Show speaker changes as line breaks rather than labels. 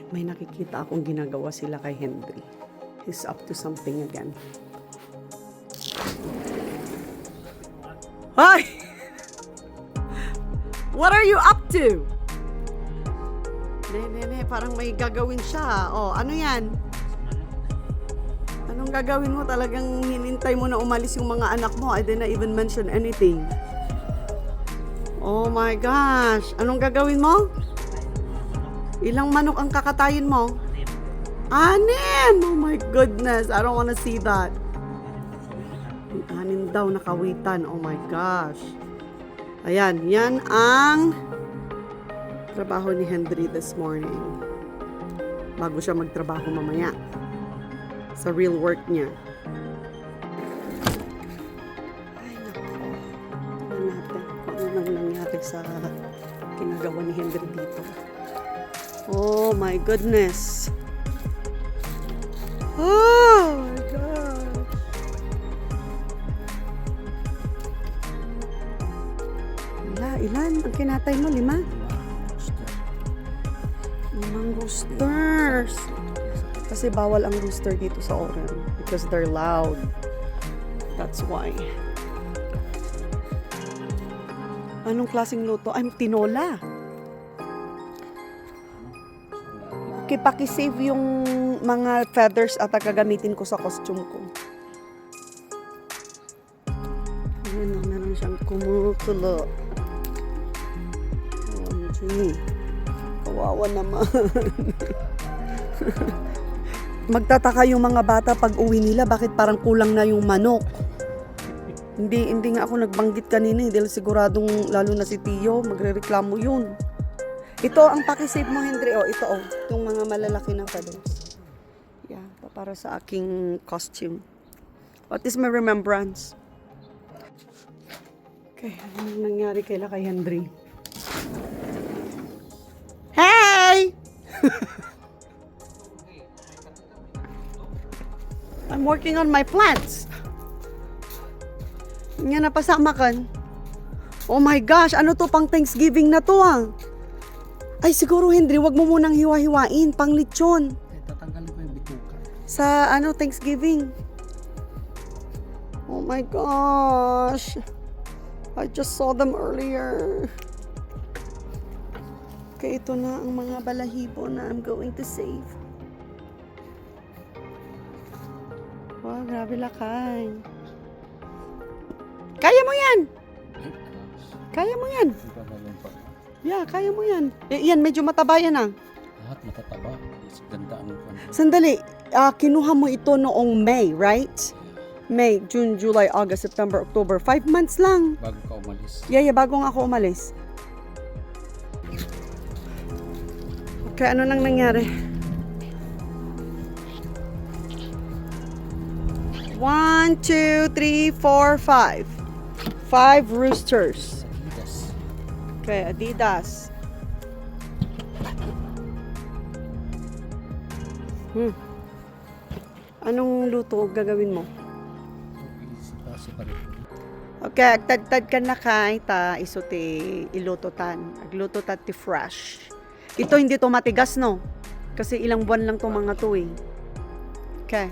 May nakikita akong ginagawa sila kay Henry. He's up to something again. Hi! What are you up to? Parang may gagawin siya. Oh, ano yan? Anong gagawin mo? Talagang hinintay mo na umalis yung mga anak mo. I didn't even mention anything. Oh my gosh. Anong gagawin mo? Ilang manok ang kakatayin mo? Anim! Oh my goodness. I don't wanna see that. Anim daw nakawitan. Oh my gosh. Ayan. Yan ang trabaho ni Henry this morning. Bago siya magtrabaho mamaya. Sa real work niya. Ay, naku. Tignan natin kung ano nang nangyari sa ginagawa ni Henry dito. Oh my goodness. Oh my God. Ilan? Ang kinatay mo, 5? 5 roosters. Kasi bawal ang rooster dito sa Oren because they're loud. That's why. Anong klaseng luto? Ay, tinola. Okay, pakisave yung mga feathers at gagamitin ko sa costume ko. Ayan, meron siyang kumukulo. OMG. Kawawa naman. Magtataka yung mga bata pag uwi nila, bakit parang kulang na yung manok. Hindi nga ako nagbanggit kanina dahil siguradong lalo na si Tio, magrereklamo yun. Ito ang pakisave mo, Henry. Oh, ito itong mga malalaki na feathers. Yeah, para sa aking costume. What is my remembrance? Okay, anong nangyari kay Henry? Hey! I'm working on my plants. Nga napasama kan. Oh my gosh, ano to pang Thanksgiving na to Ay siguro Henry, wag mo munang hiwa-hiwain pang lechon.
Tatanggalin ko yung bituka.
Sa Thanksgiving. Oh my gosh. I just saw them earlier. Okay, ito na ang mga balahibo na I'm going to save. Wow, grabe lakay. Kaya mo yan! Kaya mo yan! Yeah, kaya mo yan. Yan, medyo mataba yan
Lahat matataba. Ganda ang
Sandali, kinuha mo ito noong May, right? May, June, July, August, September, October. 5 months lang.
bago ka umalis.
Yeah, bago nga ako umalis. Okay, ano nang nangyari? 1, 2, 3, 4, 5. 5 roosters.
Adidas.
Okay, Adidas. Anong luto gagawin mo? Okay, agtad-tad ka na kay ta isote ilutotan. Agluto ta ti fresh. Ito hindi to matigas no. Kasi ilang buwan lang to mga to Okay.